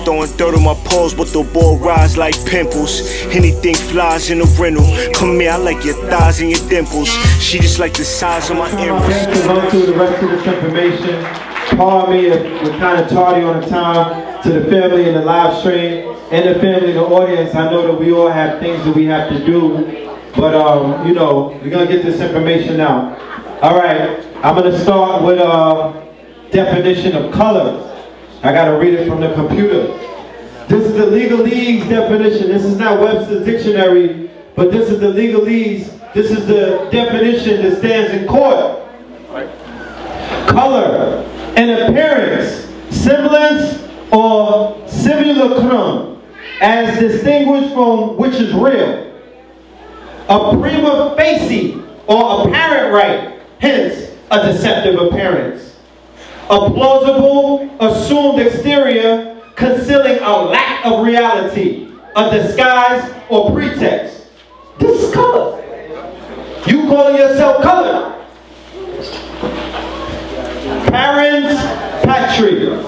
throwing dirt on my paws, but the ball rise like pimples. Anything flies in the rental. Come here, I like your thighs and your dimples. She just like the size of my earrings. To run through the rest of this information. Pardon me if we're kind of tardy on the time. To the family in the live stream and the family in the audience, I know that we all have things that we have to do, but you know, we're gonna get this information out. All right, I'm gonna start with definition of color. I gotta read it from the computer. This is the legalese definition. This is not Webster's dictionary, but this is the legalese. This is the definition that stands in court. Color, an appearance, semblance, or simulacrum, as distinguished from which is real. A prima facie, or apparent right, hence a deceptive appearance. A plausible, assumed exterior, concealing a lack of reality, a disguise or pretext. This is color. You calling yourself color. Parents, patria.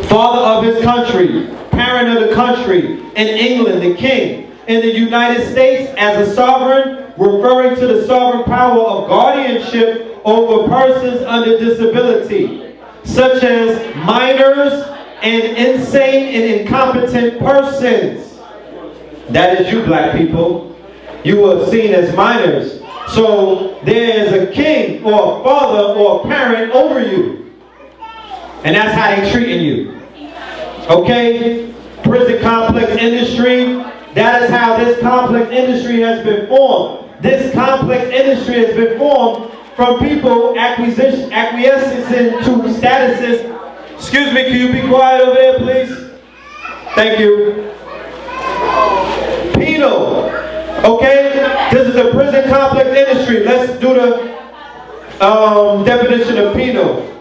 Father of his country, parent of the country. In England, the king. In the United States, as a sovereign, referring to the sovereign power of guardianship over persons under disability, such as minors and insane and incompetent persons. That is you, black people. You are seen as minors. So there is a king or a father or a parent over you. And that's how they're treating you. Okay? Prison complex industry. That is how this complex industry has been formed. This complex industry has been formed from people acquiescing to statuses. Excuse me, can you be quiet over there, please? Thank you. Penal. Okay? This is the prison complex industry. Let's do the definition of penal.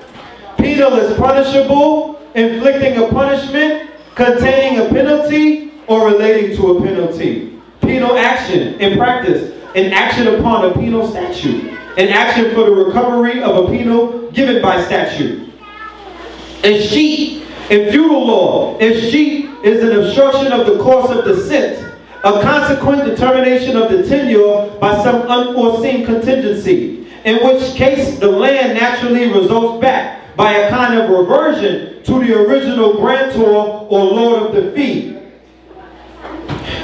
Penal is punishable, inflicting a punishment, containing a penalty, or relating to a penalty. Penal action, in practice, an action upon a penal statute. An action for the recovery of a penal given by statute. Escheat, in feudal law, escheat is an obstruction of the course of descent, a consequent determination of the tenure by some unforeseen contingency, in which case the land naturally results back by a kind of reversion to the original grantor or lord of the fee.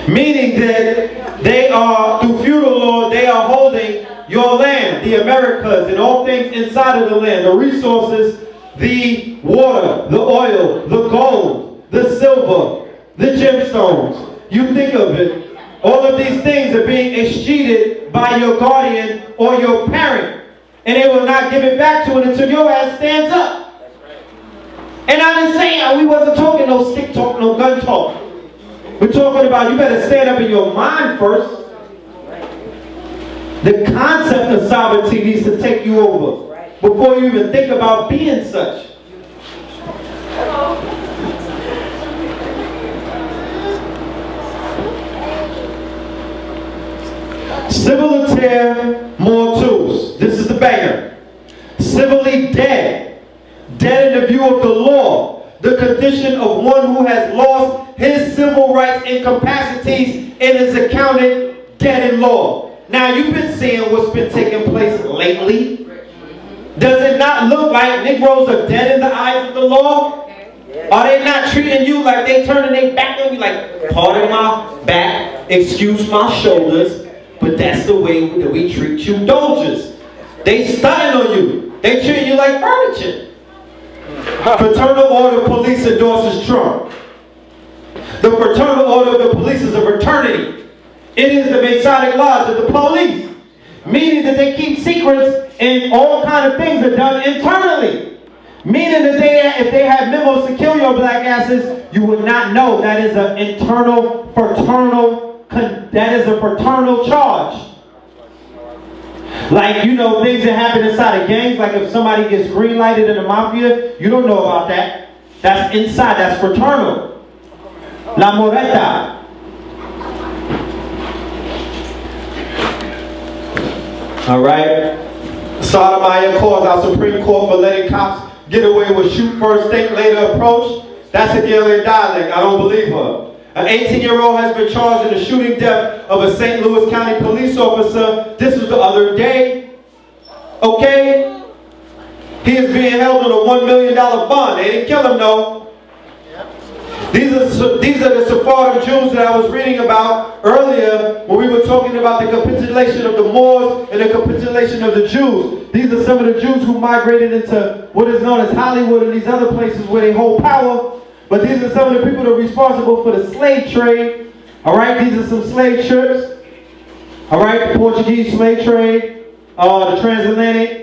Meaning that they are, through feudal law, they are holding your land, the Americas, and all things inside of the land, the resources, the water, the oil, the gold, the silver, the gemstones. You think of it, all of these things are being escheated by your guardian or your parent. And they will not give it back to it until your ass stands up. And I didn't say we wasn't talking no stick talk, no gun talk. We're talking about you better stand up in your mind first. The concept of sovereignty needs to take you over before you even think about being such. Civiliter mortus. This is the banger. Civilly dead. Dead in the view of the law. The condition of one who has lost his civil rights and capacities and is accounted dead in law. Now you've been seeing what's been taking place lately. Does it not look like Negroes are dead in the eyes of the law? Are they not treating you like they turning their back on you like, pardon my back, excuse my shoulders, but that's the way that we treat you doges. They stunting on you. They treat you like furniture. Fraternal Order of Police endorses Trump. The Fraternal Order of the Police is a fraternity. It is the Masonic Lodge of the police. Meaning that they keep secrets and all kind of things are done internally. Meaning that if they have memos to kill your black asses, you would not know. That is an internal fraternal, that is a fraternal charge. Like, you know, things that happen inside of gangs, like if somebody gets green lighted in the mafia, you don't know about that. That's inside, that's fraternal. La Moreta. Alright. Sotomayor calls out Supreme Court for letting cops get away with shoot first, think later approach. That's a Ghanaian dialect. I don't believe her. An 18-year-old has been charged in the shooting death of a St. Louis County police officer. This was the other day. Okay? He is being held on a $1 million bond. They didn't kill him, though. These are the Sephardim Jews that I was reading about earlier when we were talking about the capitulation of the Moors and the capitulation of the Jews. These are some of the Jews who migrated into what is known as Hollywood and these other places where they hold power. But these are some of the people that are responsible for the slave trade. All right, these are some slave ships. All right, the Portuguese slave trade, the transatlantic.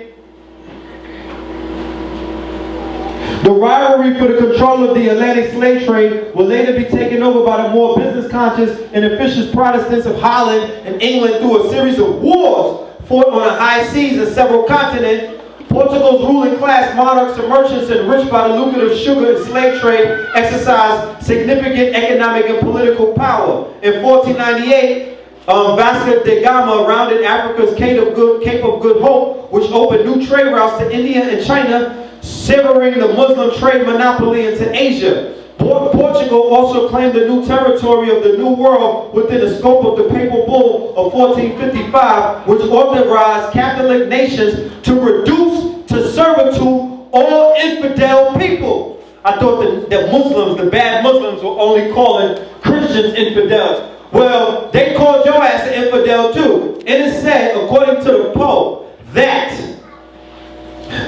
The rivalry for the control of the Atlantic slave trade will later be taken over by the more business-conscious and officious Protestants of Holland and England through a series of wars fought on the high seas in several continents. Portugal's ruling class, monarchs and merchants enriched by the lucrative sugar and slave trade exercised significant economic and political power. In 1498, Vasco da Gama rounded Africa's Cape of Good Hope, which opened new trade routes to India and China, severing the Muslim trade monopoly into Asia. Portugal also claimed the new territory of the New World within the scope of the Papal Bull of 1455, which authorized Catholic nations to reduce to servitude all infidel people. I thought that Muslims, the bad Muslims, were only calling Christians infidels. Well, they called your ass an infidel too. It is said, according to the Pope, that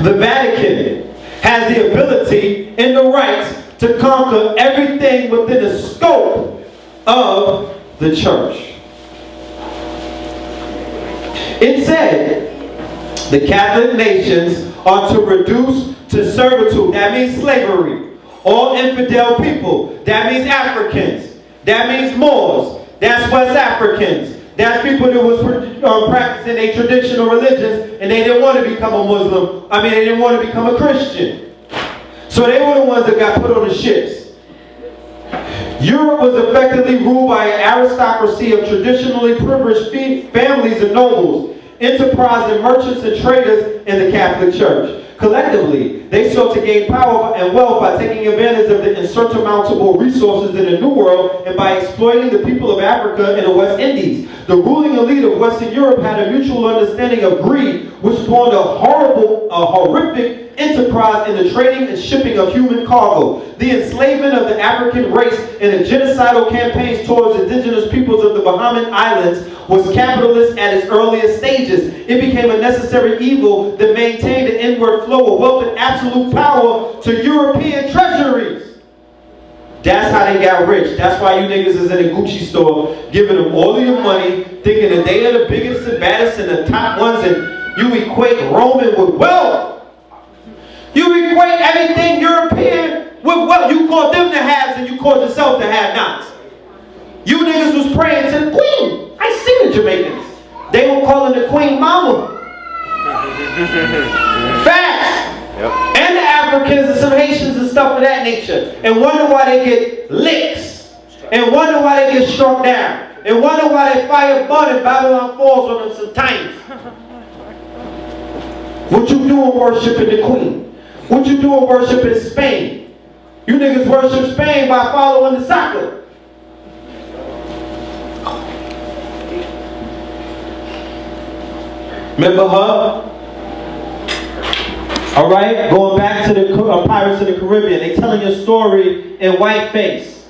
the Vatican has the ability and the rights to conquer everything within the scope of the church. It said the Catholic nations are to reduce to servitude. That means slavery. All infidel people. That means Africans. That means Moors. That's West Africans. That's people that was practicing a traditional religions and they didn't want to become a Muslim. They didn't want to become a Christian. So they were the ones that got put on the ships. Europe was effectively ruled by an aristocracy of traditionally privileged families and nobles, enterprising merchants and traders in the Catholic Church. Collectively, they sought to gain power and wealth by taking advantage of the insurmountable resources in the New World and by exploiting the people of Africa and the West Indies. The ruling elite of Western Europe had a mutual understanding of greed, which spawned a horrific enterprise in the trading and shipping of human cargo. The enslavement of the African race and the genocidal campaigns towards indigenous peoples of the Bahamian Islands was capitalist at its earliest stages. It became a necessary evil that maintained an inward flow of wealth and absolute power to European treasuries. That's how they got rich. That's why you niggas is in a Gucci store giving them all of your money, thinking that they are the biggest and baddest and the top ones, and you equate Roman with wealth. You equate everything European with wealth. You call them the haves and you call yourself the have-nots. You niggas was praying to the queen. I see the Jamaicans. They were calling the queen mama. Facts. Yep. And the Africans and some Haitians and stuff of that nature. And wonder why they get licks. And wonder why they get struck down. And wonder why they fire bud and Babylon falls on them sometimes. What you doing worshiping the queen? What you doing worshiping Spain? You niggas worship Spain by following the soccer. Remember her? All right, going back to the Pirates of the Caribbean. They telling your story in whiteface.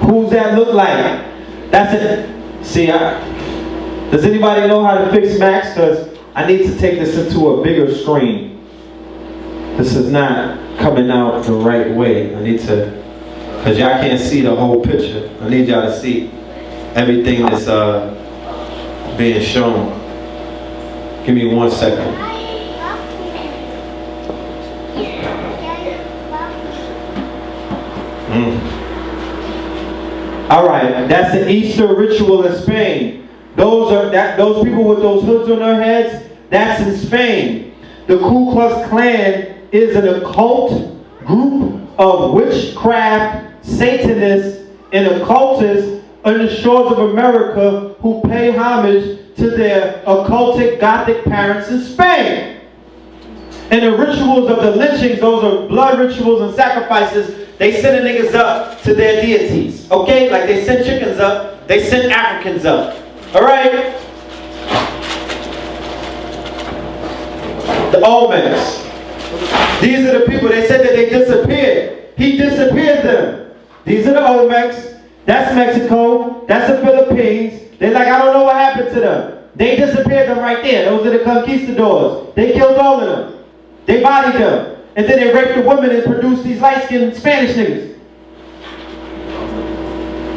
Who's that look like? That's it. See, does anybody know how to fix Max? Because I need to take this into a bigger screen. This is not coming out the right way. I need to, because y'all can't see the whole picture. I need y'all to see everything that's being shown. Give me 1 second. All right, that's the Easter ritual in Spain. Those people with those hoods on their heads, that's in Spain. The Ku Klux Klan is an occult group of witchcraft, Satanists, and occultists on the shores of America who pay homage to their occultic Gothic parents in Spain. And the rituals of the lynchings, those are blood rituals and sacrifices, they send the niggas up to their deities. Okay? Like they send chickens up, they send Africans up. Alright? The Olmecs. These are the people, they said that they disappeared. He disappeared them. These are the Olmecs. That's Mexico. That's the Philippines. They're like, I don't know what happened to them. They disappeared them right there. Those are the conquistadors. They killed all of them. They bodied them. And then they raped the women and produced these light-skinned Spanish niggas.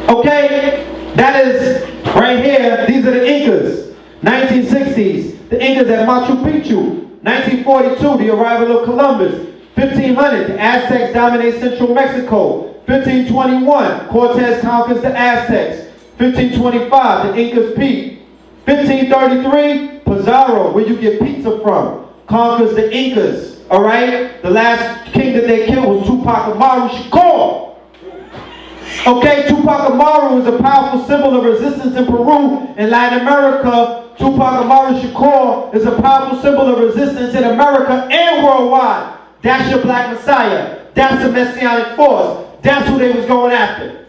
Okay? That is right here. These are the Incas. 1960s. The Incas at Machu Picchu. 1942, the arrival of Columbus. 1500, the Aztecs dominate central Mexico. 1521, Cortez conquers the Aztecs. 1525, the Incas peak. 1533, Pizarro, where you get pizza from, conquers the Incas. All right? The last king that they killed was Tupac Amaru Shakur. Okay, Tupac Amaru is a powerful symbol of resistance in Peru. In Latin America, Tupac Amaru Shakur is a powerful symbol of resistance in America and worldwide. That's your black messiah. That's the messianic force. That's who they was going after.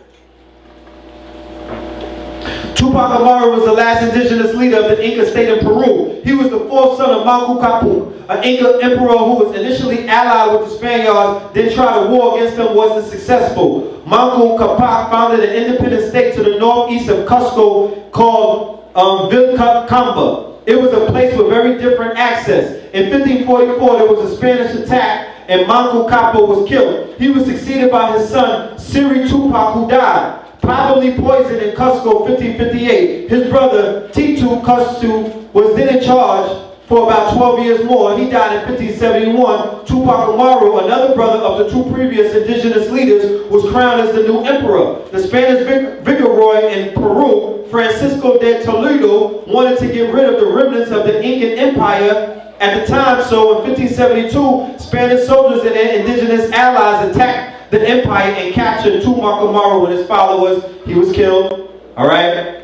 Tupac Amaru was the last indigenous leader of the Inca state in Peru. He was the fourth son of Manco Capac, an Inca emperor who was initially allied with the Spaniards, then tried a war against them, wasn't successful. Manco Capac founded an independent state to the northeast of Cusco called Vilcabamba. It was a place with very different access. In 1544, there was a Spanish attack and Manco Capac was killed. He was succeeded by his son, Siri Tupac, who died. Probably poisoned in Cusco 1558. His brother, Titu Cusco, was then in charge for about 12 years more. He died in 1571. Tupac Amaru, another brother of the two previous indigenous leaders, was crowned as the new emperor. The Spanish viceroy in Peru, Francisco de Toledo, wanted to get rid of the remnants of the Incan Empire at the time, so in 1572, Spanish soldiers and their indigenous allies attacked the empire and captured Tupac Amaru and his followers. He was killed. All right.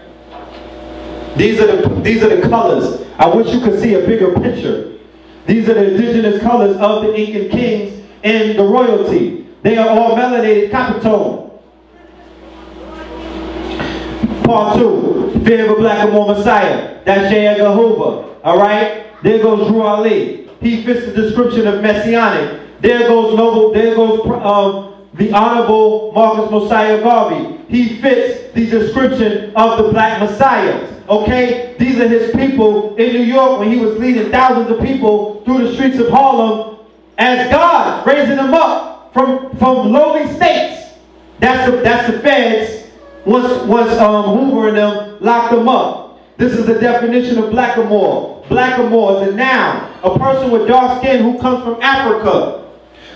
These are the colors. I wish you could see a bigger picture. These are the indigenous colors of the Incan kings and the royalty. They are all melanated copper tone. Part 2. Fear of a Blackamoor Messiah. That's J. Edgar Hoover. All right. There goes Drew Ali. He fits the description of messianic. There goes the Honorable Marcus Mosiah Garvey. He fits the description of the black messiahs. Okay? These are his people in New York when he was leading thousands of people through the streets of Harlem as God, raising them up from lowly states. That's the feds once Hoover and them locked them up. This is the definition of Blackamoor. Blackamoor is a noun, a person with dark skin who comes from Africa.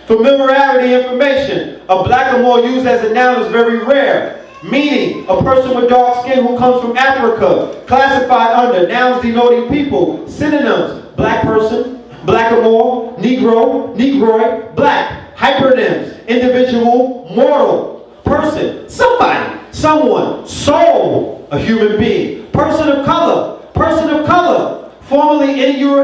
Familiarity information. A blackamoor used as a noun is very rare. Meaning, a person with dark skin who comes from Africa. Classified under nouns denoting people. Synonyms: black person, blackamoor, negro, negroid, black. Hypernyms: individual, mortal, person, somebody, someone, soul, a human being. Person of color, formerly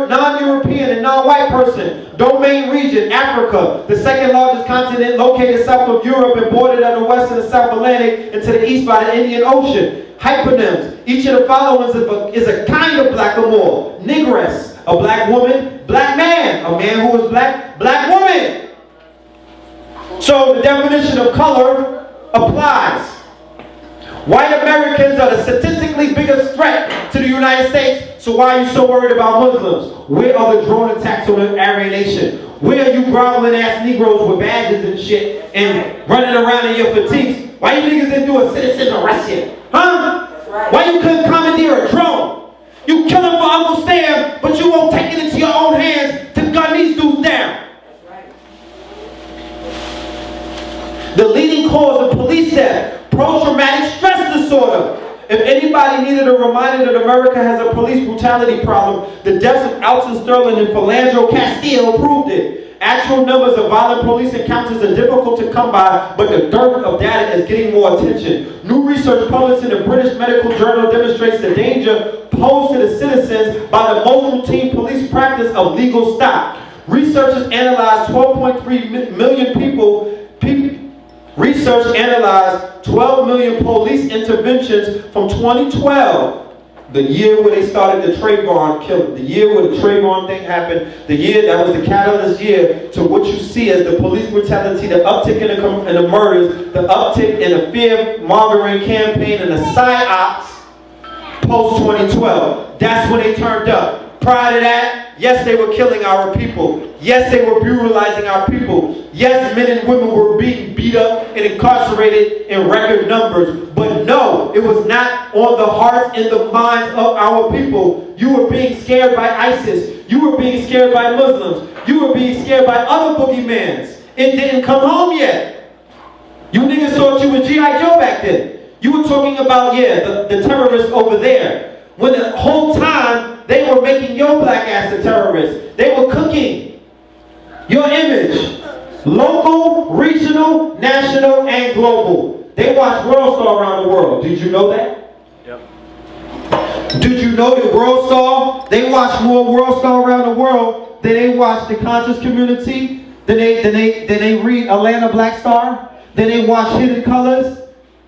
non-European and non-white person. Domain region, Africa, the second largest continent located south of Europe and bordered on the west and the South Atlantic and to the east by the Indian Ocean. Hypernyms, each of the following is a kind of blackamoor. Negress, a black woman. Black man, a man who is black. Black woman. So the definition of color applies. White Americans are the statistically biggest threat to the United States, so why are you so worried about Muslims? Where are the drone attacks on the Aryan nation? Where are you groveling ass Negroes with badges and shit and running around in your fatigues? Why you niggas didn't do a citizen arrest yet? Huh? Right. Why you couldn't commandeer a drone? You killing for Uncle Sam, but you won't take it into your own hands to gun these dudes down. The leading cause of police death, post-traumatic stress disorder. If anybody needed a reminder that America has a police brutality problem, the deaths of Alton Sterling and Philando Castile proved it. Actual numbers of violent police encounters are difficult to come by, but the dearth of data is getting more attention. New research published in the British Medical Journal demonstrates the danger posed to the citizens by the most routine police practice of legal stop. Researchers analyzed 12.3 million Research analyzed 12 million police interventions from 2012. The year where they started the Trayvon killing, the year where the Trayvon thing happened, the year that was the catalyst year to what you see as the police brutality, the uptick in the murders, the uptick in the fear-mongering campaign and the psyops post-2012. That's when they turned up. Prior to that, yes, they were killing our people. Yes, they were brutalizing our people. Yes, men and women were being beat up and incarcerated in record numbers. But no, it was not on the hearts and the minds of our people. You were being scared by ISIS. You were being scared by Muslims. You were being scared by other boogeymans. It didn't come home yet. You niggas thought you were G.I. Joe back then. You were talking about, the terrorists over there. When the whole time, they were making your black ass a terrorist. They were cooking your image. Local, regional, national, and global. They watch World Star around the world. Did you know that? Yep. Did you know that World Star, they watch more World Star around the world than they watch the conscious community, than they read Atlanta Black Star, than they watch Hidden Colors?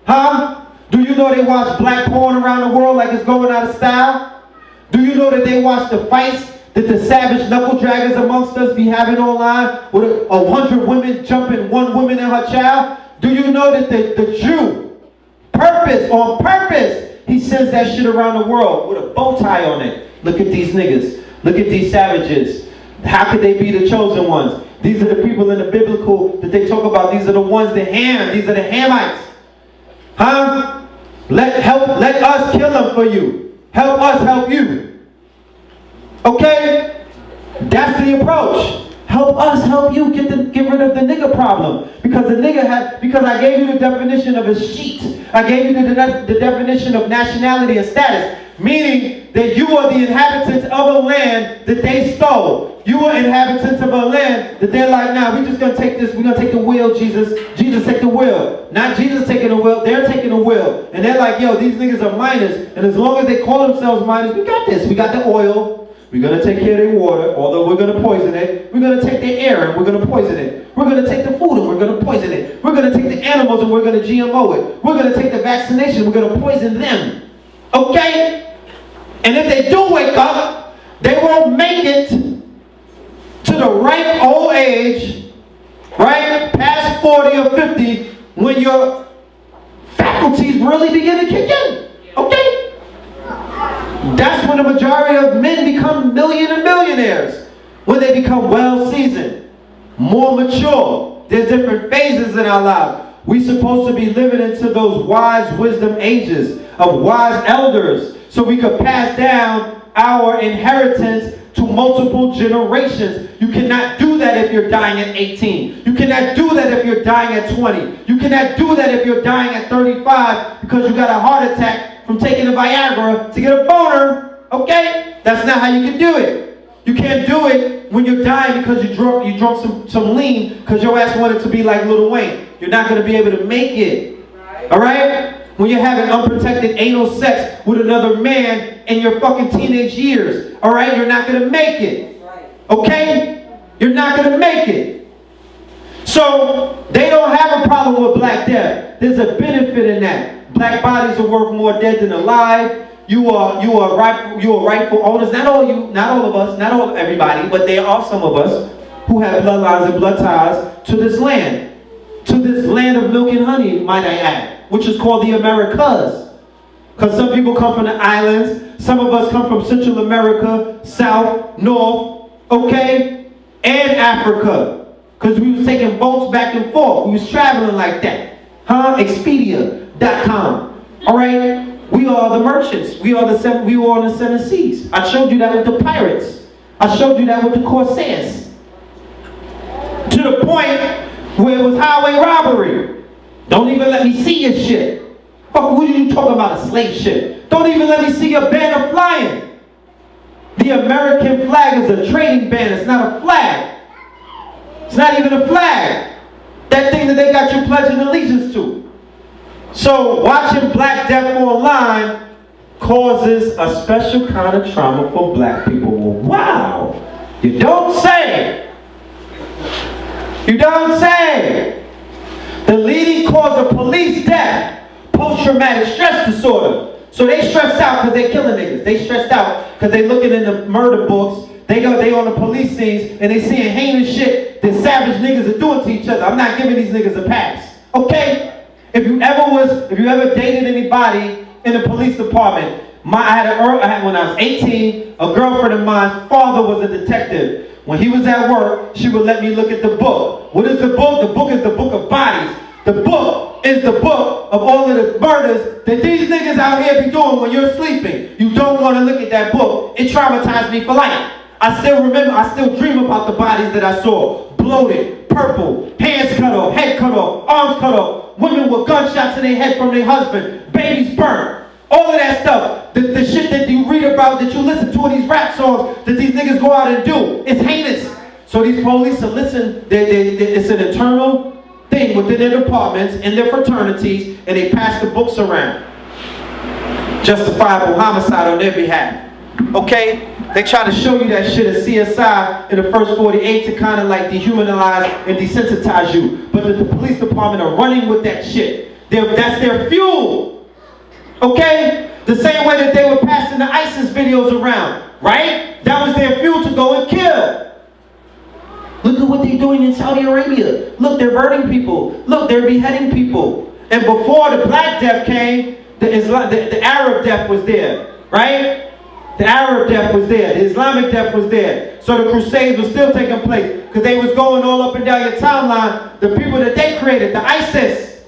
Huh? Do you know they watch black porn around the world like it's going out of style? Do you know that they watch the fights that the savage knuckle draggers amongst us be having online with 100 women jumping one woman and her child? Do you know that the Jew, on purpose, he sends that shit around the world with a bow tie on it? Look at these niggas. Look at these savages. How could they be the chosen ones? These are the people in the biblical that they talk about. These are the ones that ham. These are the Hamites. Huh? Let us kill them for you. Help us help you. Okay? That's the approach. Help us help you get rid of the nigga problem. Because I gave you the definition of a sheet. I gave you the definition of nationality and status. Meaning that you are the inhabitants of a land that they stole. You are inhabitants of a land that they're like, nah, we're just going to take this. We're going to take the wheel, Jesus. Jesus, take the wheel. Not Jesus taking the wheel. They're taking the wheel. And they're like, yo, these niggas are minors. And as long as they call themselves minors, we got this. We got the oil. We're going to take care of their water, although we're going to poison it. We're going to take their air and we're going to poison it. We're going to take the food and we're going to poison it. We're going to take the animals and we're going to GMO it. We're going to take the vaccination. We're going to poison them. Okay? And if they do wake up, they won't make it to the ripe old age, right? Past 40 or 50, when your faculties really begin to kick in. Okay? That's when the majority of men become millionaires. When they become well-seasoned, more mature. There's different phases in our lives. We're supposed to be living into those wise wisdom ages of wise elders, so we could pass down our inheritance to multiple generations. You cannot do that if you're dying at 18. You cannot do that if you're dying at 20. You cannot do that if you're dying at 35 because you got a heart attack from taking a Viagra to get a boner. Okay? That's not how you can do it. You can't do it when you're dying because you drunk some lean because your ass wanted to be like Lil Wayne. You're not going to be able to make it. All right? When you're having unprotected anal sex with another man in your fucking teenage years, all right? You're not going to make it. Okay? You're not going to make it. So, they don't have a problem with black death. There's a benefit in that. Black bodies are worth more dead than alive. You are rightful owners. Not all of us, not all everybody, but there are some of us who have bloodlines and blood ties to this land. To this land of milk and honey, might I add, which is called the Americas. Because some people come from the islands, some of us come from Central America, South, North, okay, and Africa. Because we was taking boats back and forth. We was traveling like that. Expedia.com. All right? We are the merchants. We are on the seven seas. I showed you that with the pirates. I showed you that with the corsairs. To the point where it was highway robbery. Don't even let me see your shit. Fuck, what are you talking about, a slave ship? Don't even let me see your banner flying. The American flag is a trading banner. It's not a flag. It's not even a flag. That thing that they got you pledging allegiance to. So watching Black Death online causes a special kind of trauma for black people. Wow. You don't say. You don't say. The leading cause of police death, post-traumatic stress disorder. So they stressed out because they killing niggas. They stressed out because they looking in the murder books. They on the police scenes and they seeing heinous shit that savage niggas are doing to each other. I'm not giving these niggas a pass. Okay? If you ever dated anybody in the police department, when I was 18, a girlfriend of mine's father was a detective. When he was at work, she would let me look at the book. What is the book? The book is the book of bodies. The book is the book of all of the murders that these niggas out here be doing when you're sleeping. You don't want to look at that book. It traumatized me for life. I still dream about the bodies that I saw. Bloated, purple, hands cut off, head cut off, arms cut off, women with gunshots in their head from their husband, babies burnt. All of that stuff, the shit that you read about, that you listen to in these rap songs, that these niggas go out and do, it's heinous. So these police are it's an internal thing within their departments, in their fraternities, and they pass the books around. Justifiable homicide on their behalf. Okay? They try to show you that shit at CSI in the first 48 to kind of like dehumanize and desensitize you. But the police department are running with that shit. That's their fuel. Okay? The same way that they were passing the ISIS videos around. Right? That was their fuel to go and kill. Look at what they're doing in Saudi Arabia. Look, they're burning people. Look, they're beheading people. And before the black death came, the Arab death was there. Right? The Arab death was there. The Islamic death was there. So the Crusades were still taking place because they was going all up and down your timeline. The people that they created, the ISIS.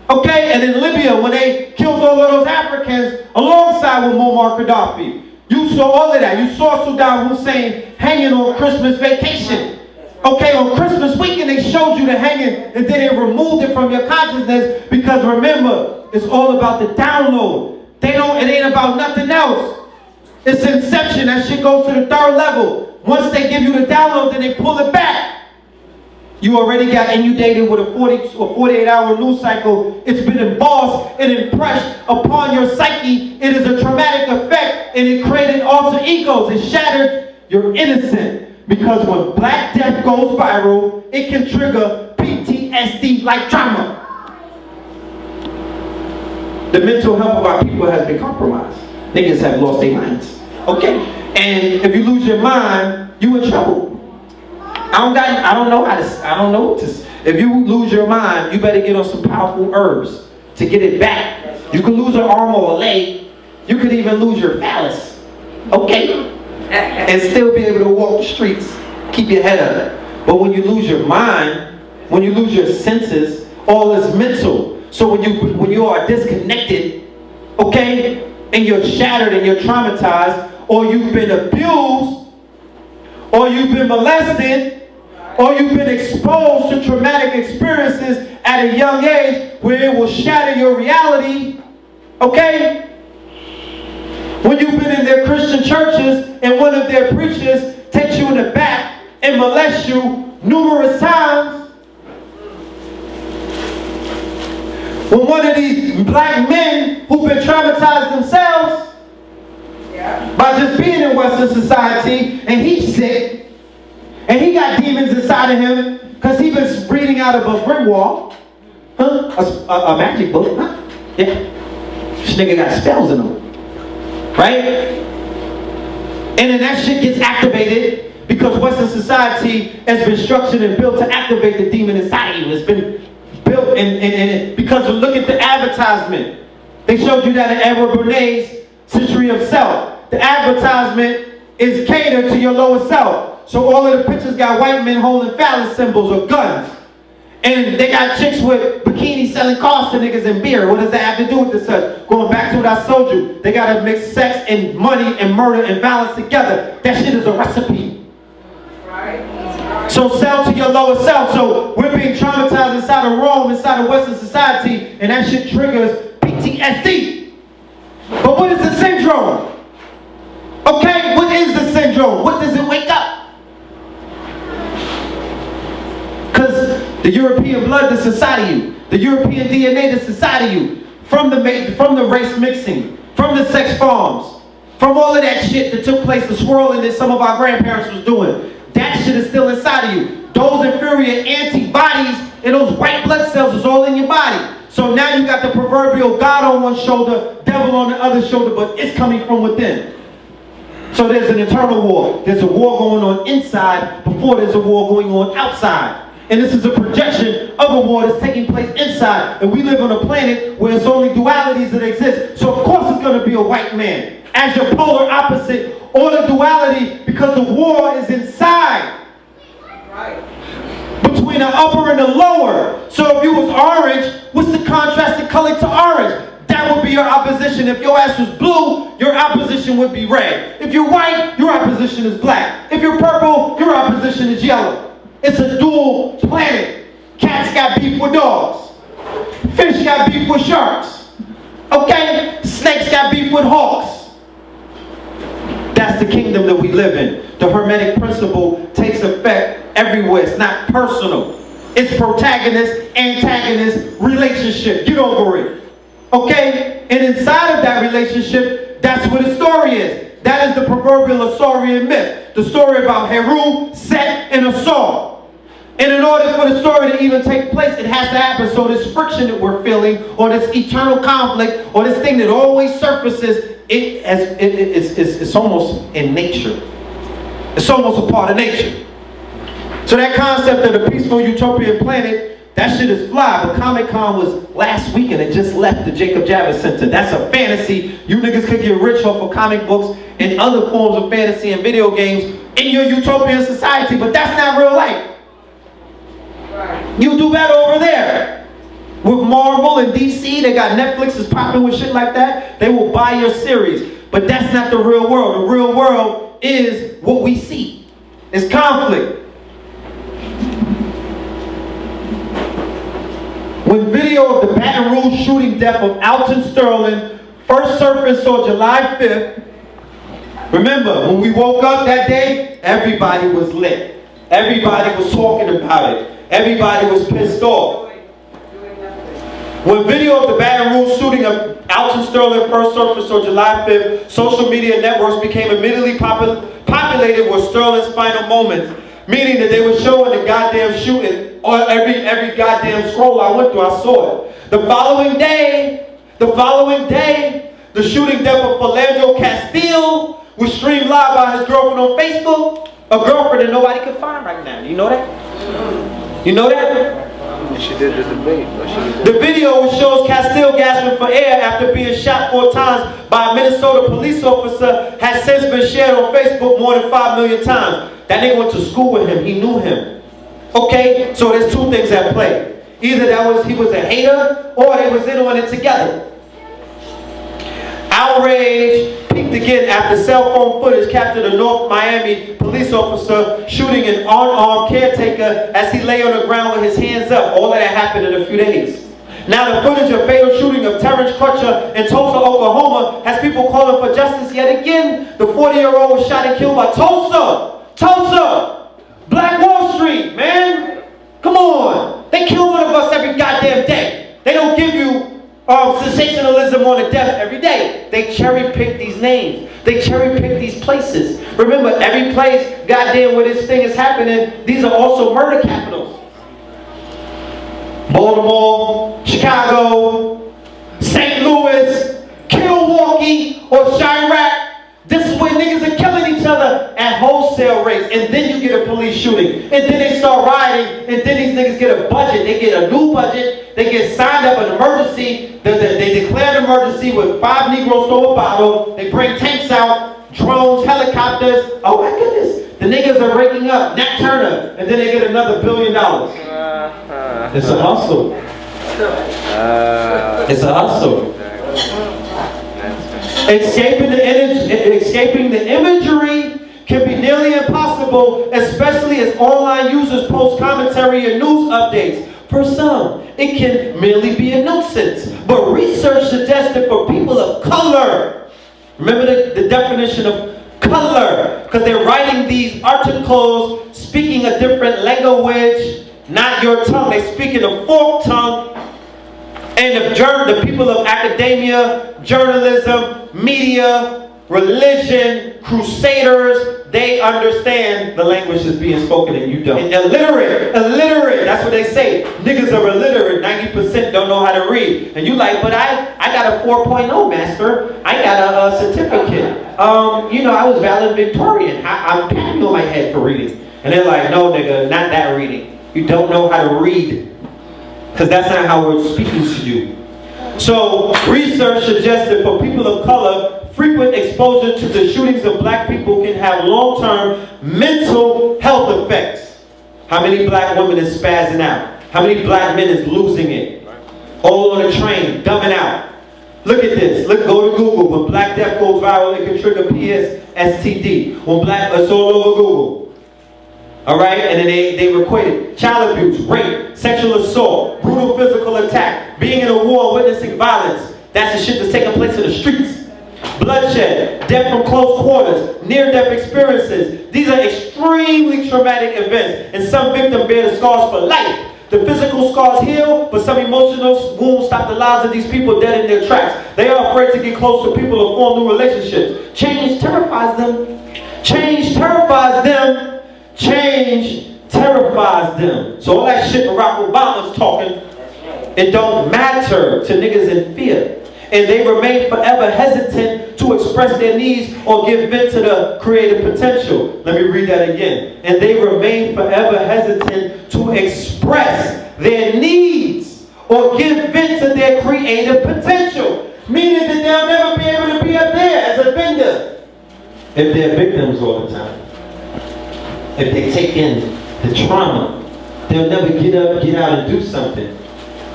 Okay? And in Libya, when they killed all of those Africans alongside with Muammar Gaddafi. You saw all of that. You saw Saddam Hussein hanging on Christmas vacation. Okay, on Christmas weekend they showed you the hanging and then they removed it from your consciousness because remember, it's all about the download. It ain't about nothing else. It's inception. That shit goes to the third level. Once they give you the download, then they pull it back. You already got inundated with a 40 or 48-hour news cycle. It's been embossed and impressed upon your psyche. It is a traumatic effect, and it created alter egos. It shattered your innocence. Because when Black Death goes viral, it can trigger PTSD-like trauma. The mental health of our people has been compromised. Niggas have lost their minds. Okay? And if you lose your mind, you in trouble. I don't know. If you lose your mind, you better get on some powerful herbs to get it back. You could lose an arm or a leg. You could even lose your phallus. Okay? And still be able to walk the streets. Keep your head up. But when you lose your mind, when you lose your senses, all is mental. So when you are disconnected, okay, and you're shattered and you're traumatized, or you've been abused, or you've been molested, or you've been exposed to traumatic experiences at a young age where it will shatter your reality, okay? When you've been in their Christian churches and one of their preachers takes you in the back and molests you numerous times, when one of these black men who've been traumatized themselves by just being in Western society, and he's sick, and he got demons inside of him because he's been reading out of a brick wall, a magic book, yeah. This nigga got spells in him. Right? And then that shit gets activated because Western society has been structured and built to activate the demon inside of you. It's been built because look at the advertisement. They showed you that in Edward Bernays' Century of Self. The advertisement is catered to your lower self. So all of the pictures got white men holding phallus symbols or guns. And they got chicks with bikinis selling cars to niggas and beer. What does that have to do with this stuff? Going back to what I told you, they gotta mix sex and money and murder and violence together. That shit is a recipe. Right. So sell to your lower self. So we're being traumatized inside of Rome, inside of Western society, and that shit triggers PTSD. But what is the syndrome? Okay, what is the syndrome? What does it wake up? Because the European blood that's inside of you, the European DNA that's inside of you, from the race mixing, from the sex farms, from all of that shit that took place, the swirling that some of our grandparents was doing, that shit is still inside of you. those inferior antibodies and those white blood cells is all in your body. So now you got the proverbial God on one shoulder, devil on the other shoulder, but it's coming from within. So there's an internal war. There's a war going on inside before there's a war going on outside. And this is a projection of a war that's taking place inside. And we live on a planet where it's only dualities that exist. So of course it's going to be a white man as your polar opposite, or the duality, because the war is inside. Right. Between the upper and the lower. So if you was orange, what's the contrasting color to orange? That would be your opposition. If your ass was blue, your opposition would be red. If you're white, your opposition is black. If you're purple, your opposition is yellow. It's a dual planet. Cats got beef with dogs. Fish got beef with sharks. Okay? Snakes got beef with hawks. That's the kingdom that we live in. The Hermetic principle takes effect everywhere. It's not personal. It's protagonist, antagonist, relationship. Get over it. Okay? And inside of that relationship, that's what the story is. That is the proverbial Asaurian myth. The story about Heru, Set, and Asar. And in order for the story to even take place, it has to happen. So this friction that we're feeling, or this eternal conflict, or this thing that always surfaces, it's almost in nature. It's almost a part of nature. So that concept of the peaceful utopian planet, that shit is fly. But Comic-Con was last week and it just left the Jacob Javits Center. That's a fantasy. You niggas could get rich off of comic books and other forms of fantasy and video games in your utopian society, but that's not real life. You do better over there. With Marvel and DC, they got Netflix is popping with shit like that. They will buy your series. But that's not the real world. The real world is what we see. It's conflict. When video of the Baton Rouge shooting death of Alton Sterling first surfaced on July 5th, remember, when we woke up that day, everybody was lit. Everybody was talking about it. Everybody was pissed off. When video of the Baton Rouge shooting of Alton Sterling first surfaced on July 5th, social media networks became immediately populated with Sterling's final moments, meaning that they were showing the goddamn shooting on every goddamn scroll I went through. I saw it. The following day, the shooting death of Philando Castile was streamed live by his girlfriend on Facebook, a girlfriend that nobody can find right now. You know that? You know that? She did the debate. The video shows Castile gasping for air after being shot 4 times by a Minnesota police officer has since been shared on Facebook more than 5 million times. That nigga went to school with him. He knew him. Okay? So there's two things at play. Either he was a hater or they was in on it together. Outrage peaked again after cell phone footage captured a North Miami police officer shooting an unarmed caretaker as he lay on the ground with his hands up. All of that happened in a few days. Now the footage of fatal shooting of Terrence Crutcher in Tulsa, Oklahoma has people calling for justice yet again. The 40-year-old was shot and killed by Tulsa! Black Wall Street, man! Come on! They kill one of us every goddamn day. They don't give you sensationalism on the death every day. They cherry pick these names. They cherry pick these places. Remember, every place, goddamn, where this thing is happening, these are also murder capitals. Baltimore, Chicago, St. Louis, Milwaukee, or Chirac. This is where niggas are killing each other at wholesale rates. And then you get a police shooting. And then they start rioting. And then these niggas get a budget. They get a new budget. They get signed up an emergency. They declare an emergency with 5 Negroes to a bottle. They bring tanks out, drones, helicopters. Oh my goodness. The niggas are raking up. Nat Turner. And then they get another $1 billion. It's a hustle. It's a hustle. Escaping the imagery can be nearly impossible, especially as online users post commentary and news updates. For some, it can merely be a nuisance. But research suggests that for people of color, remember the definition of color, because they're writing these articles speaking a different language, not your tongue. They speak in a forked tongue. And the people of academia, journalism, media, religion, crusaders, they understand the language that's being spoken and you don't. And illiterate, that's what they say. Niggas are illiterate, 90% don't know how to read. And you like, but I got a 4.0 master. I got a certificate. You know, I was valedictorian. I'm patting on my head for reading. And they're like, no nigga, not that reading. You don't know how to read. Because that's not how we're speaking to you. So, research suggests that for people of color, frequent exposure to the shootings of black people can have long-term mental health effects. How many black women is spazzing out? How many black men is losing it? All on the train, dumbing out. Look at this. Go to Google. When black death goes viral, it can trigger PSTD. It's all over Google. All right, and then they record it. Child abuse, rape, sexual assault, brutal physical attack, being in a war, witnessing violence. That's the shit that's taking place in the streets. Bloodshed, death from close quarters, near-death experiences. These are extremely traumatic events, and some victims bear the scars for life. The physical scars heal, but some emotional wounds stop the lives of these people dead in their tracks. They are afraid to get close to people or form new relationships. Change terrifies them. Change terrifies them. Change terrifies them. So all that shit Barack Obama's talking, it don't matter to niggas in fear. And they remain forever hesitant to express their needs or give vent to the creative potential. Let me read that again. And they remain forever hesitant to express their needs or give vent to their creative potential. Meaning that they'll never be able to be up there as a vendor if they're victims all the time. If they take in the trauma, they'll never get up, get out and do something.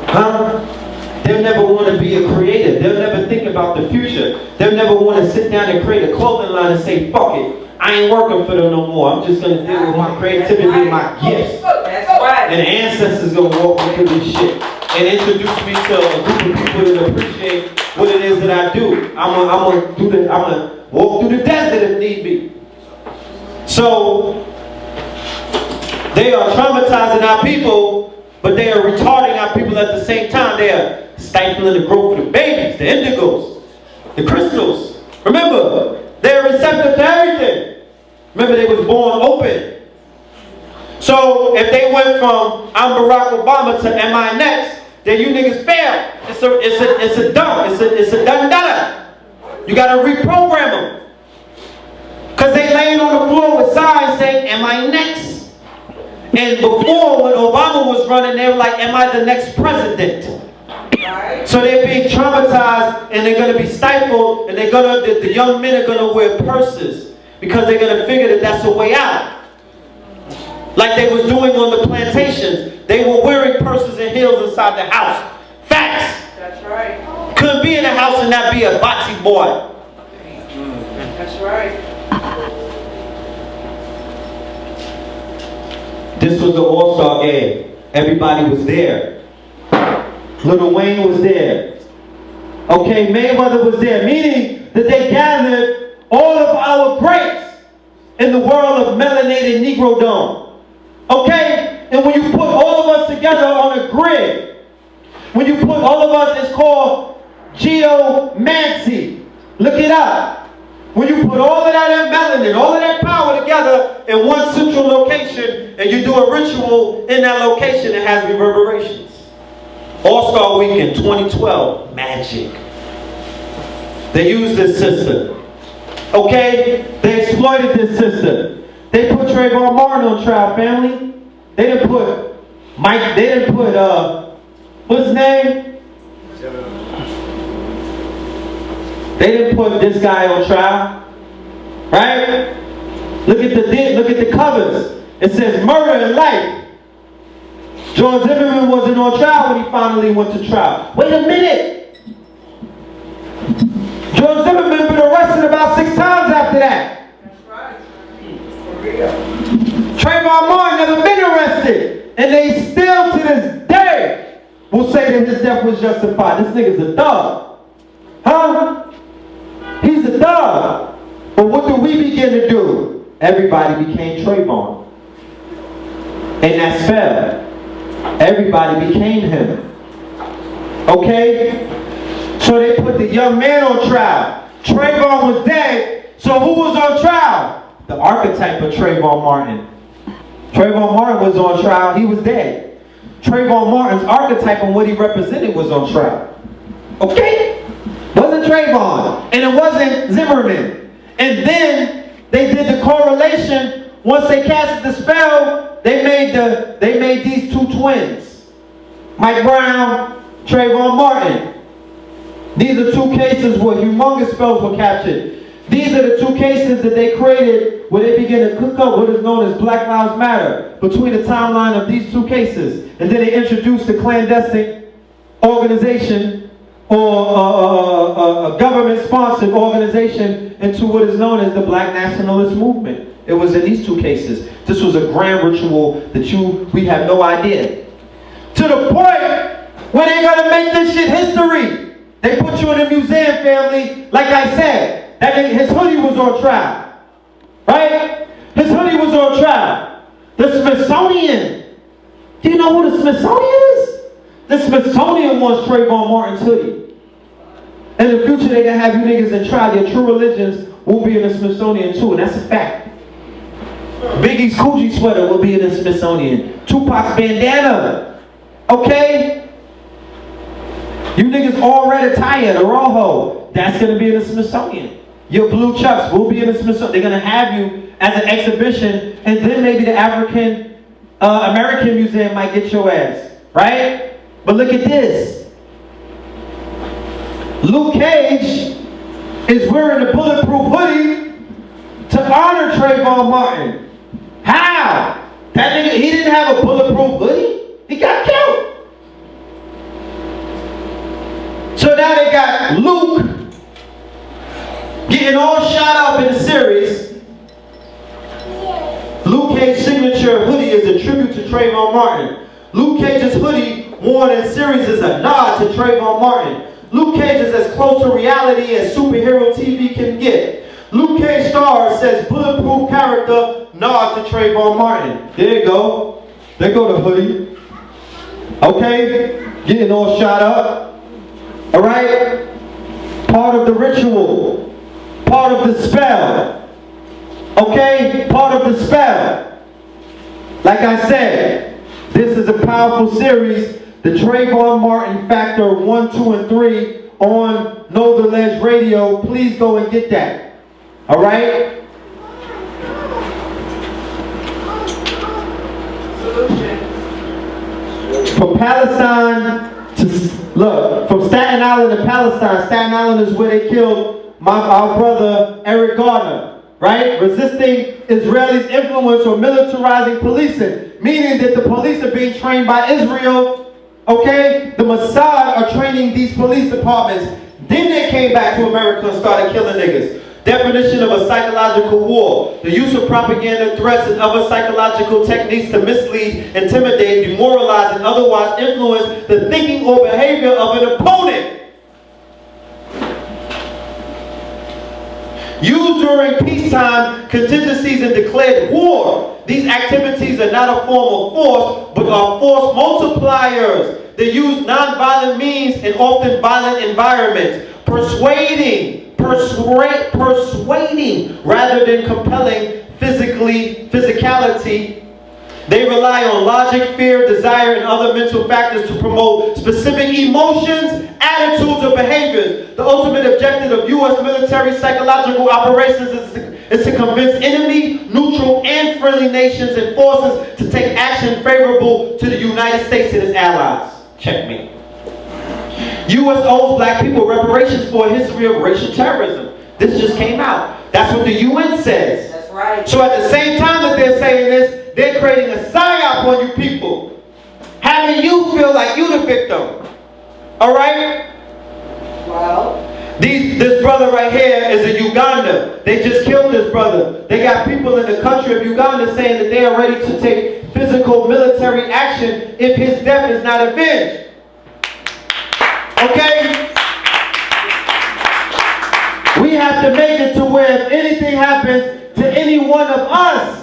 Huh? They'll never want to be a creator. They'll never think about the future. They'll never want to sit down and create a clothing line and say, fuck it, I ain't working for them no more. I'm just going to deal with my creativity and my gifts. That's right. And ancestors going to walk me through this shit and introduce me to a group of people that appreciate what it is that I do. I'm gonna walk through the desert if need be. So, they are traumatizing our people, but they are retarding our people at the same time. They are stifling the growth of the babies, the indigos, the crystals. Remember, they're receptive to everything. Remember, they was born open. So if they went from I'm Barack Obama to am I next, then you niggas fail. It's a done. You gotta reprogram them. Cause they laying on the floor with signs saying, am I next? And before, when Obama was running, they were like, am I the next president? Right. So they're being traumatized and they're going to be stifled, and the young men are going to wear purses because they're going to figure that that's a way out. Like they was doing on the plantations. They were wearing purses and heels inside the house. Facts. That's right. Couldn't be in the house and not be a bocce boy. That's right. This was the All-Star game. Everybody was there. Lil Wayne was there. Okay, Mayweather was there. Meaning that they gathered all of our greats in the world of melanated Negro Dome. Okay? And when you put all of us together on a grid, when you put all of us, it's called geomancy. Look it up. When you put all of that melanin, all of that power together in one central location, and you do a ritual in that location, it has reverberations. All-Star Weekend 2012, magic. They used this system. Okay? They exploited this system. They put Trayvon Martin on trial, family. They didn't put what's his name? They didn't put this guy on trial, right? Look at the covers. It says murder and life. George Zimmerman wasn't on trial when he finally went to trial. Wait a minute. George Zimmerman been arrested about 6 times after that. That's right. For real. Trayvon Martin never been arrested, and they still to this day will say that his death was justified. This nigga's a thug, huh? He's a thug. But what do we begin to do? Everybody became Trayvon. And that spell. Everybody became him. Okay? So they put the young man on trial. Trayvon was dead. So who was on trial? the archetype of Trayvon Martin. Trayvon Martin was on trial, he was dead. Trayvon Martin's archetype and what he represented was on trial. Okay? Wasn't Trayvon, and it wasn't Zimmerman. And then they did the correlation. Once they casted the spell, they made these two twins. Mike Brown, Trayvon Martin. These are two cases where humongous spells were captured. These are the two cases that they created where they began to cook up what is known as Black Lives Matter between the timeline of these two cases. And then they introduced a clandestine organization or a government-sponsored organization into what is known as the Black Nationalist Movement. It was in these two cases. This was a grand ritual that we have no idea. To the point where they're gonna make this shit history. They put you in a museum, family. Like I said, his hoodie was on trial. Right? His hoodie was on trial. The Smithsonian. Do you know who the Smithsonian is? The Smithsonian wants Trayvon Martin's hoodie. In the future, they're gonna have you niggas in trial. Your true religions will be in the Smithsonian too, and that's a fact. Biggie's Coogee sweater will be in the Smithsonian. Tupac's bandana. Okay? You niggas all red attire, the Rojo, that's gonna be in the Smithsonian. Your blue chucks will be in the Smithsonian. They're gonna have you as an exhibition, and then maybe the African American Museum might get your ass, right? But look at this. Luke Cage is wearing a bulletproof hoodie to honor Trayvon Martin. How? That nigga, he didn't have a bulletproof hoodie? He got killed. So now they got Luke getting all shot up in the series. Luke Cage's signature hoodie is a tribute to Trayvon Martin. Luke Cage's hoodie worn in series is a nod to Trayvon Martin. Luke Cage is as close to reality as superhero TV can get. Luke Cage stars says bulletproof character, nod to Trayvon Martin. There you go. There go the hoodie. Okay? Getting all shot up. Alright? Part of the ritual. Part of the spell. Okay? Part of the spell. Like I said, this is a powerful series. The Trayvon Martin Factor 1, 2, and 3 on Know the Ledge Radio. Please go and get that. Alright? From Palestine to, look, from Staten Island to Palestine. Staten Island is where they killed our brother Eric Garner, right? Resisting Israelis' influence or militarizing policing, meaning that the police are being trained by Israel, okay? The Mossad are training these police departments. Then they came back to America and started killing niggas. Definition of a psychological war. The use of propaganda, threats, and other psychological techniques to mislead, intimidate, demoralize, and otherwise influence the thinking or behavior of an opponent. Used during peacetime contingencies and declared war. These activities are not a form of force, but are force multipliers. They use non-violent means in often violent environments. Persuading rather than compelling physicality. They rely on logic, fear, desire, and other mental factors to promote specific emotions, attitudes, or behaviors. The ultimate objective of U.S. military psychological operations is to convince enemy, neutral, and friendly nations and forces to take action favorable to the United States and its allies. Checkmate. U.S. owes black people reparations for a history of racial terrorism. This just came out. That's what the UN says. That's right. So at the same time that they're saying this, they're creating a psyop on you people. Having you feel like you're the victim. Alright? Well. This brother right here is in Uganda. They just killed this brother. They got people in the country of Uganda saying that they are ready to take physical military action if his death is not avenged. Okay? We have to make it to where if anything happens to any one of us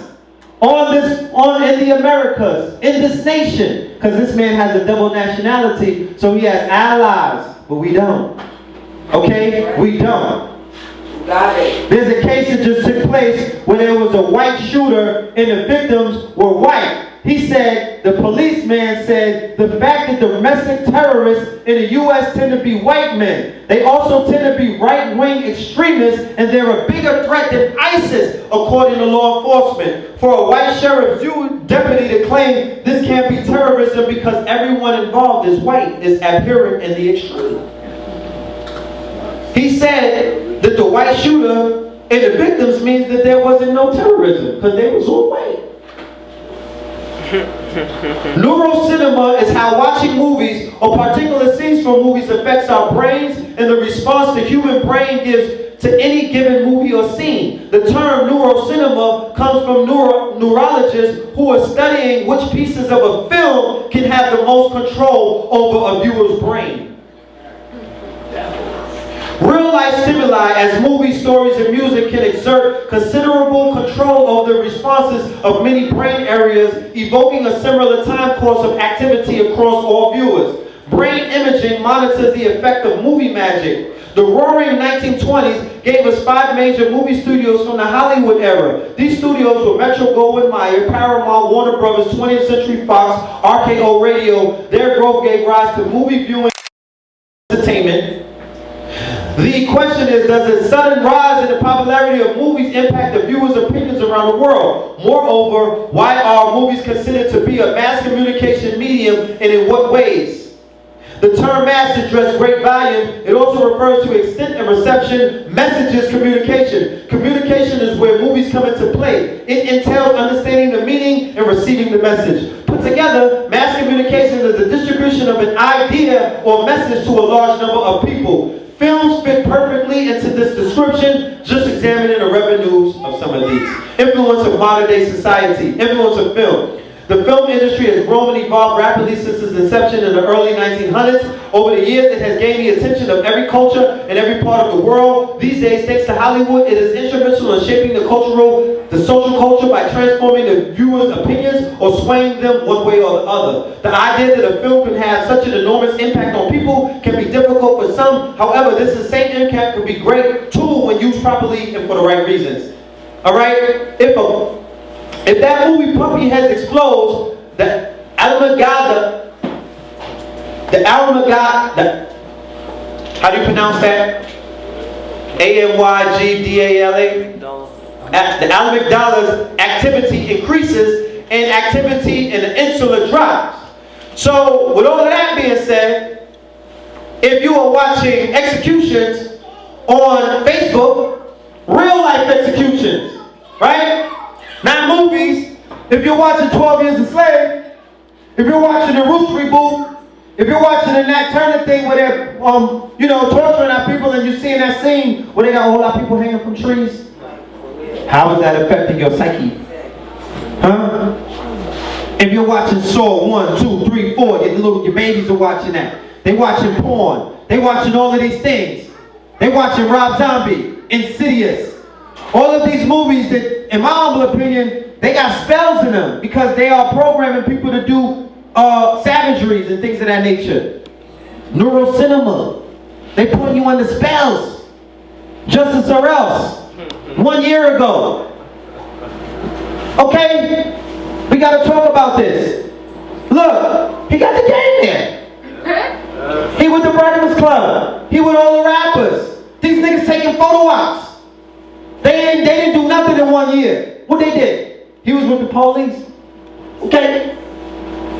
in the Americas, in this nation, because this man has a double nationality, so he has allies, but we don't. Okay? We don't. Got it. There's a case that just took place where there was a white shooter and the victims were white. He said, the policeman said, the fact that domestic terrorists in the U.S. tend to be white men. They also tend to be right-wing extremists, and they're a bigger threat than ISIS, according to law enforcement. For a white sheriff's deputy to claim this can't be terrorism because everyone involved is white is abhorrent in the extreme. He said that the white shooter and the victims means that there wasn't no terrorism because they was all white. Neurocinema is how watching movies or particular scenes from movies affects our brains and the response the human brain gives to any given movie or scene. The term neurocinema comes from neurologists who are studying which pieces of a film can have the most control over a viewer's brain. Real-life stimuli as movies, stories, and music can exert considerable control over the responses of many brain areas, evoking a similar time course of activity across all viewers. Brain imaging monitors the effect of movie magic. The roaring 1920s gave us 5 major movie studios from the Hollywood era. These studios were Metro-Goldwyn-Mayer, Paramount, Warner Brothers, 20th Century Fox, RKO Radio. Their growth gave rise to movie viewing entertainment. The question is, does the sudden rise in the popularity of movies impact the viewers' opinions around the world? Moreover, why are movies considered to be a mass communication medium, and in what ways? The term mass addresses great volume. It also refers to extent and reception, messages, communication. Communication is where movies come into play. It entails understanding the meaning and receiving the message. Put together, mass communication is the distribution of an idea or message to a large number of people. Films fit perfectly into this description, just examining the revenues of some of these. Influence of modern day society, influence of film. The film industry has grown and evolved rapidly since its inception in the early 1900s. Over the years, it has gained the attention of every culture in every part of the world. These days, thanks to Hollywood, it is instrumental in shaping the social culture by transforming the viewer's opinions or swaying them one way or the other. The idea that a film can have such an enormous impact on people can be difficult for some. However, this same impact can be a great tool when used properly and for the right reasons. All right? If that movie Puppy Heads explodes, the Alamogada, how do you pronounce that? AMYGDALA? The Alamogada's activity increases and activity in the insula drops. So, with all of that being said, if you are watching executions on Facebook, real life executions, right? Not movies. If you're watching 12 Years a Slave, if you're watching the Roots reboot, if you're watching the Nat Turner thing where they're, torturing our people and you're seeing that scene where they got a whole lot of people hanging from trees, how is that affecting your psyche? Huh? If you're watching Saw 1, 2, 3, 4, your babies are watching that. They watching porn. They watching all of these things. They watching Rob Zombie, Insidious. All of these movies that, in my humble opinion, they got spells in them because they are programming people to do savageries and things of that nature. Neurocinema. They put you under spells. Justice or Else. 1 year ago. Okay? We got to talk about this. Look, he got the game there. He with the Breakfast Club. He with all the rappers. These niggas taking photo ops. They didn't do nothing in 1 year. What they did? He was with the police. Okay?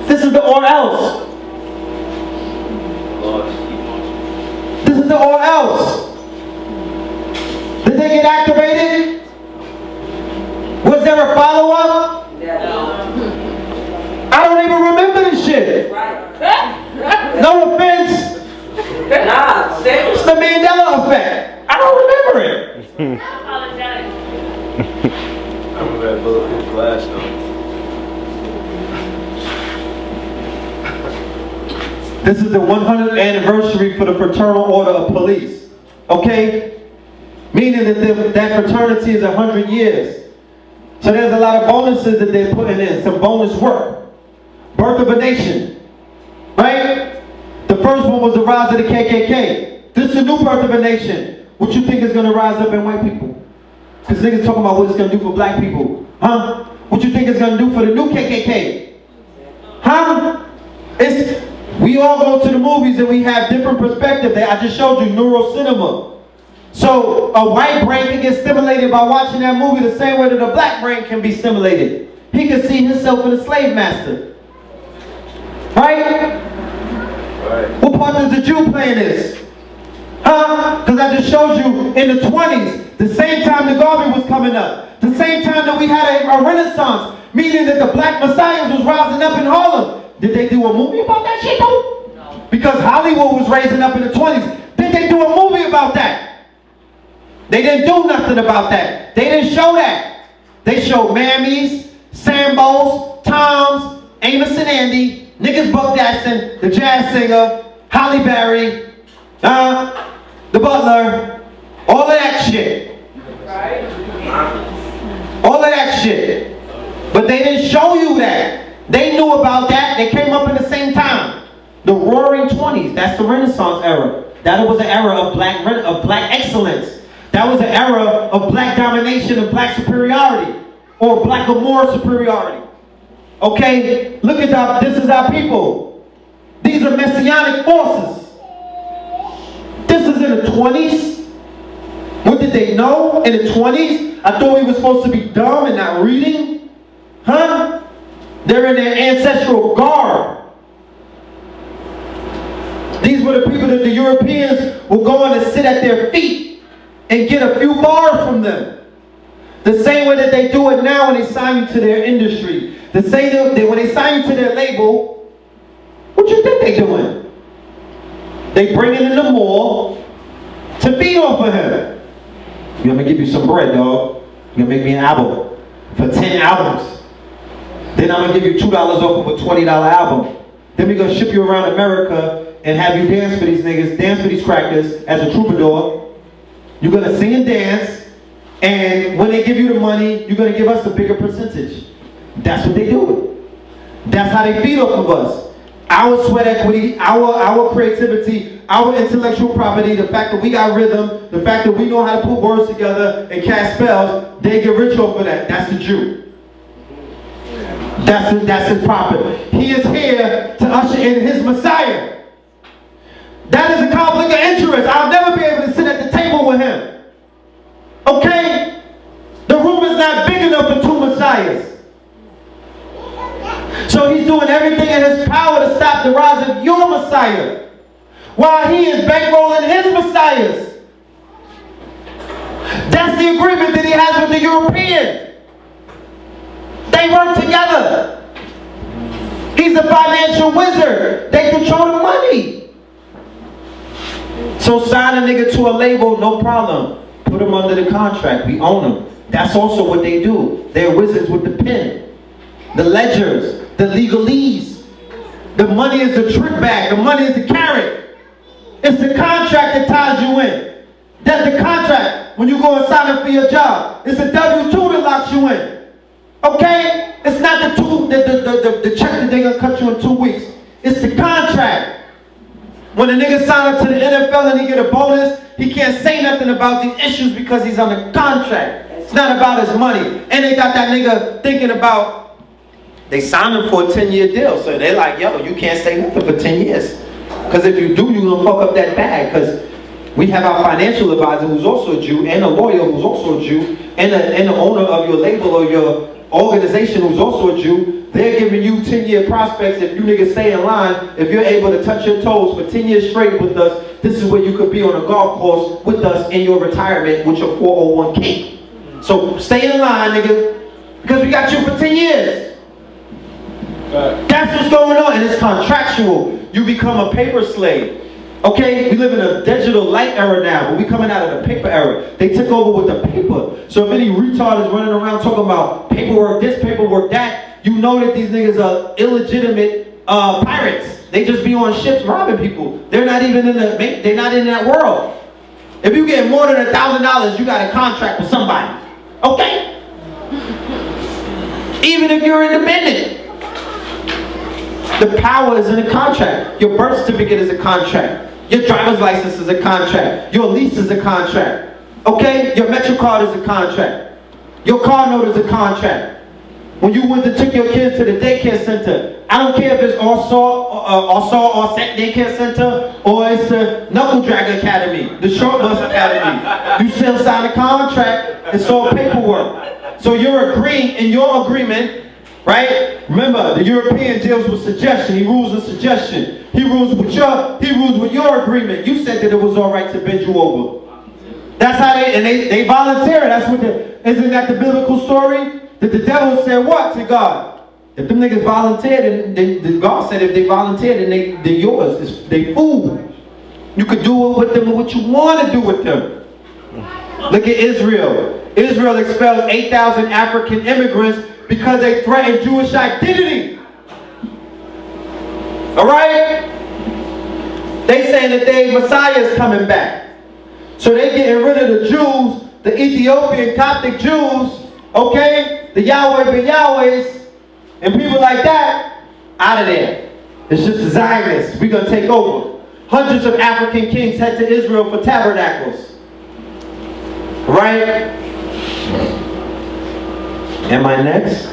This is the or else. This is the or else. Did they get activated? Was there a follow-up? I don't even remember this shit. No offense. It's the Mandela effect. I don't remember it. I remember that bulletproof glass though. This is the 100th anniversary for the Fraternal Order of Police. Okay? Meaning that that fraternity is 100 years. So there's a lot of bonuses that they're putting in, some bonus work. Birth of a Nation. Right? The first one was the rise of the KKK. This is the new birth of a nation. what you think is gonna rise up in white people? Because niggas talking about what it's gonna do for black people. Huh? What you think it's gonna do for the new KKK? Huh? We all go to the movies and we have different perspectives. I just showed you neurocinema. So a white brain can get stimulated by watching that movie the same way that a black brain can be stimulated. He can see himself in a slave master. Right? What part does the Jew play in this? Huh? Because I just showed you in the 20s, the same time the Garvey was coming up, the same time that we had a renaissance, meaning that the black messiahs was rising up in Harlem. Did they do a movie about that shit though? No. Because Hollywood was raising up in the 20s. Did they do a movie about that? They didn't do nothing about that. They didn't show that. They showed Mammies, Sambos, Toms, Amos and Andy, niggas Buck Jackson, the jazz singer, Holly Berry, the butler, all of that shit. All of that shit. But they didn't show you that. They knew about that. They came up in the same time. The Roaring 20s, that's the Renaissance era. That was an era of black excellence. That was an era of black domination and black superiority, or Blackamoor superiority. Okay, look at that. This is our people. These are messianic forces. This is in the 20s. What did they know in the 20s? I thought we were supposed to be dumb and not reading. Huh? They're in their ancestral garb. These were the people that the Europeans were going to sit at their feet and get a few bars from them. The same way that they do it now when they sign you to their industry. The same way when they sign you to their label, what you think they doing? They bring it in the mall to feed off of him. I'm gonna give you some bread, dog. You're gonna make me an album for 10 albums. Then I'm gonna give you $2 off of a $20 album. Then we're gonna ship you around America and have you dance for these niggas, dance for these crackers as a troubadour. You're gonna sing and dance, and when they give you the money, you're gonna give us a bigger percentage. That's what they do. That's how they feed off of us. Our sweat equity, our creativity, our intellectual property, the fact that we got rhythm, the fact that we know how to put words together and cast spells, they get rich off of that. That's the Jew. That's his property. He is here to usher in his Messiah. That is a conflict of interest. I'll never be able to sit at the table with him. Okay? The room is not big enough for two Messiahs. So he's doing everything in his power to stop the rise of your Messiah, while he is bankrolling his Messiahs. That's the agreement that he has with the European. They work together. He's a financial wizard. They control the money. So sign a nigga to a label, no problem. Put him under the contract. We own him. That's also what they do. They're wizards with the pen. The ledgers, the legalese. The money is the trick bag. The money is the carrot. It's the contract that ties you in. That's the contract when you go and sign up for your job. It's a W-2 that locks you in. Okay? It's not the check that they're gonna cut you in 2 weeks. It's the contract. When a nigga sign up to the NFL and he get a bonus, he can't say nothing about these issues because he's on the contract. It's not about his money. And they got that nigga thinking about, they signed him for a 10-year deal. So they're like, yo, you can't say nothing for 10 years. Because if you do, you're gonna fuck up that bag. Because we have our financial advisor who's also a Jew, and a lawyer who's also a Jew, and the owner of your label or your organization who's also a Jew. They're giving you 10-year prospects. If you niggas stay in line, if you're able to touch your toes for 10 years straight with us, this is where you could be on a golf course with us in your retirement with your 401k. So stay in line, nigga, because we got you for 10 years. That's what's going on, and it's contractual. You become a paper slave. Okay, we live in a digital light era now, but we coming out of the paper era. They took over with the paper. So if any retard is running around talking about paperwork this, paperwork that, you know that these niggas are illegitimate pirates. They just be on ships robbing people. They're not even in they're not in that world. If you get more than $1,000, you got a contract with somebody. Okay? Even if you're independent. The power is in a contract. Your birth certificate is a contract. Your driver's license is a contract. Your lease is a contract. Okay? Your MetroCard is a contract. Your car note is a contract. When you went to took your kids to the daycare center, I don't care if it's or daycare center or it's the Knuckle Drag Academy, the Short Bus Academy. You still sign a contract. It's all paperwork. So you're agreeing in your agreement, right? Remember, the European deals with suggestion. He rules with suggestion. He rules with your agreement. You said that it was all right to bend you over. That's how they volunteer. That's what isn't that the biblical story? That the devil said what to God? If them niggas volunteered, then God said if they volunteered, then they're yours. They food. You could do it with them what you want to do with them. Look at Israel. Israel expelled 8,000 African immigrants because they threatened Jewish identity. Alright? They saying that their Messiah is coming back. So they getting rid of the Jews, the Ethiopian Coptic Jews, okay? The Yahweh ben Yahwehs, and people like that, out of there. It's just the Zionists. We're going to take over. Hundreds of African kings head to Israel for tabernacles. Right? Am I next?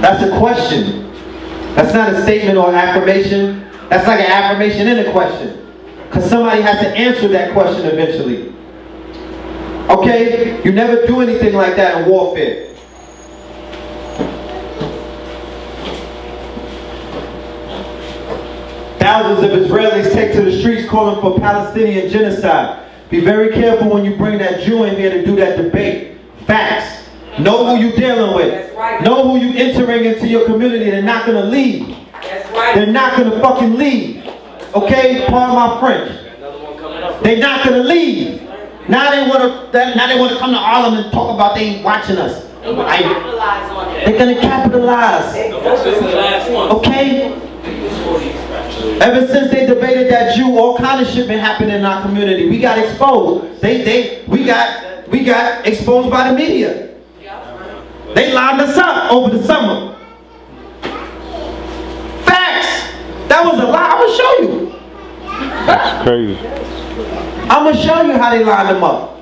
That's a question. That's not a statement or affirmation. That's like an affirmation and a question. Because somebody has to answer that question eventually. Okay? You never do anything like that in warfare. Thousands of Israelis take to the streets calling for Palestinian genocide. Be very careful when you bring that Jew in here to do that debate. Facts. Know who you're dealing with. That's right. Know who you're entering into your community. They're not going to leave. That's right. They're not going to fucking leave. Okay? Pardon my French. They're not going to leave. Now they want to come to Harlem and talk about they ain't watching us. They're going to capitalize. Okay? Ever since they debated that Jew, all kind of shit been happening in our community. We got exposed. We got exposed by the media. They lined us up over the summer. Facts. That was a lie. I'm gonna show you. That's crazy. I'm gonna show you how they lined them up.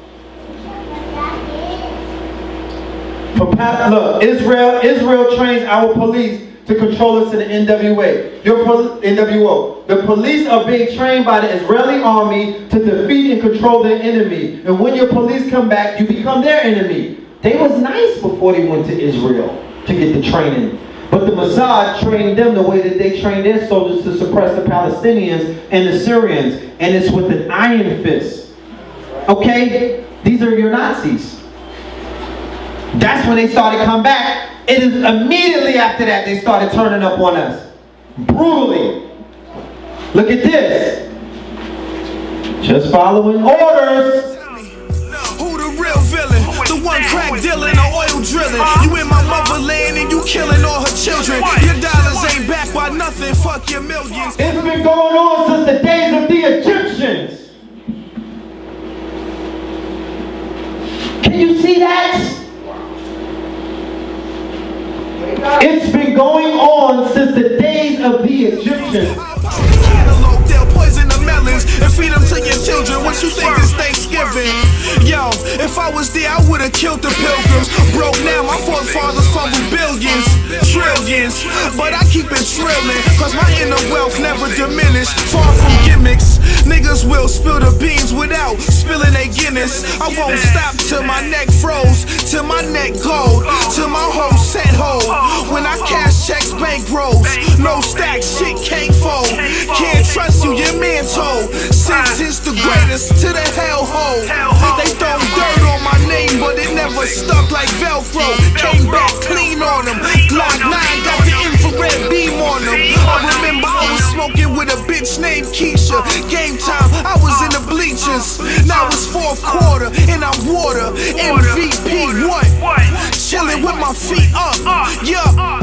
Look, Israel trains our police to control us in the NWA. NWO. The police are being trained by the Israeli army to defeat and control their enemy. And when your police come back, you become their enemy. They was nice before they went to Israel to get the training. But the Mossad trained them the way that they trained their soldiers to suppress the Palestinians and the Syrians. And it's with an iron fist. Okay? These are your Nazis. That's when they started to come back. It is immediately after that they started turning up on us. Brutally. Look at this. Just following orders. Who the real villain? The one crack dealing or oil drilling. You in my motherland and you killing all her children. Your dollars ain't backed by nothing. Fuck your millions. It's been going on since the days of the Egyptians. Can you see that? It's been going on since the days of the Egyptians. They'll poison the melons and feed them to your children. What you think is Thanksgiving? Yo, if I was there, I would've killed the pilgrims. Broke now, my forefathers fumbled billions, trillions. But I keep it trilling, cause my inner wealth never diminished. Far from gimmicks, niggas will spill the beans without spilling their Guinness. I won't stop till my neck froze, till my neck gold, till my whole set hold. When I cash checks, bank rolls, no stack, shit can't fold. Can't trust you, your man told. Since it's the greatest to the hellhole. They throw dirt on my name, but it never stuck like Velcro. Came back clean on them. Glock 9 got the infrared beam on them. I remember I was smoking with a bitch named Keisha. Game time, I was in the bleachers. Now it's fourth quarter and I'm water. MVP, what? Chilling with my feet up. Yeah.